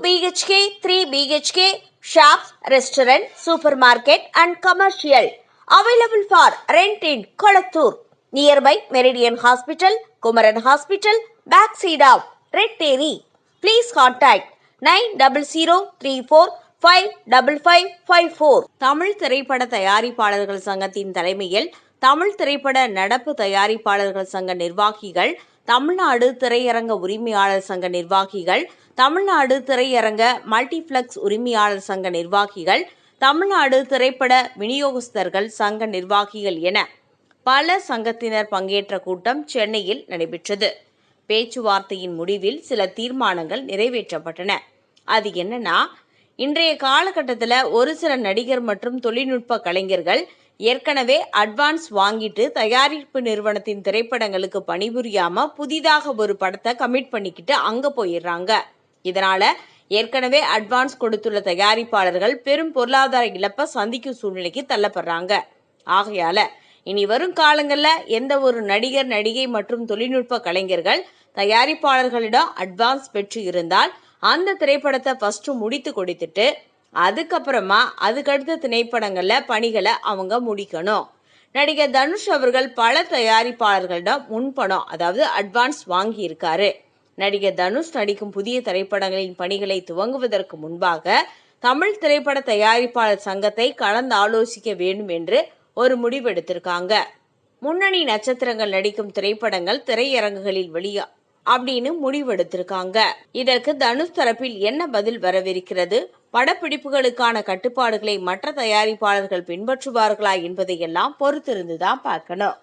BHK, 3 BHK, shops, restaurant, supermarket and commercial. Available for rent in Kolattur. Nearby Meridian Hospital, Kumaran Hospital, backside of Red Terry. Please contact 9034555554. Tamil திரைப்பட தயாரிப்பாளர்கள் சங்கத்தின் தலைமையில் தமிழ் திரைப்பட நடப்பு தயாரிப்பாளர்கள் சங்க நிர்வாகிகள், தமிழ்நாடு திரையரங்க உரிமையாளர் சங்க நிர்வாகிகள், தமிழ்நாடு திரையரங்க மல்டிப்ளெக்ஸ் உரிமையாளர் சங்க நிர்வாகிகள், தமிழ்நாடு திரைப்பட விநியோகஸ்தர்கள் சங்க நிர்வாகிகள் என பல சங்கத்தினர் பங்கேற்ற கூட்டம் சென்னையில் நடைபெற்றது. பேச்சுவார்த்தையின் முடிவில் சில தீர்மானங்கள் நிறைவேற்றப்பட்டன. அது என்னன்னா, இன்றைய காலகட்டத்தில் ஒரு சில நடிகர் மற்றும் தொழில்நுட்ப கலைஞர்கள் ஏற்கனவே அட்வான்ஸ் வாங்கிட்டு தயாரிப்பு நிறுவனத்தின் திரைப்படங்களுக்கு பணிபுரியாம புதிதாக ஒரு படத்தை கமிட் பண்ணிக்கிட்டு அங்க போயிடுறாங்க. இதனால ஏற்கனவே அட்வான்ஸ் கொடுத்துள்ள தயாரிப்பாளர்கள் பெரும் பொருளாதார இழப்பை சந்திக்கும் சூழ்நிலைக்கு தள்ளப்படுறாங்க. ஆகையால இனி வரும் காலங்கள்ல எந்த ஒரு நடிகர், நடிகை மற்றும் தொழில்நுட்ப கலைஞர்கள் தயாரிப்பாளர்களிடம் அட்வான்ஸ் பெற்று இருந்தால் அந்த திரைப்படத்தை ஃபர்ஸ்ட் முடித்து கொடுத்துட்டு அதுக்கப்புறமா அதுக்கடுத்த திரைப்படங்கள்ல பணிகளை அவங்க முடிக்கணும். நடிகர் தனுஷ் அவர்கள் பல தயாரிப்பாளர்களிடம் முன்பணம், அதாவது அட்வான்ஸ் வாங்கி இருக்காரு. நடிகர் தனுஷ் நடிக்கும் புதிய திரைப்படங்களின் பணிகளை துவங்குவதற்கு முன்பாக தமிழ் திரைப்பட தயாரிப்பாளர் சங்கத்தை கலந்து ஆலோசிக்க வேண்டும் என்று ஒரு முடிவெடுத்திருக்காங்க. முன்னணி நட்சத்திரங்கள் நடிக்கும் திரைப்படங்கள் திரையரங்குகளில் வெளியா அப்படின்னு முடிவெடுத்திருக்காங்க. இதற்கு தனுஷ் தரப்பில் என்ன பதில் வரவிருக்கிறது? படப்பிடிப்புகளுக்கான கட்டுப்பாடுகளை மற்ற தயாரிப்பாளர்கள் பின்பற்றுவார்களா என்பதையெல்லாம் பொறுத்திருந்துதான் பார்க்கணும்.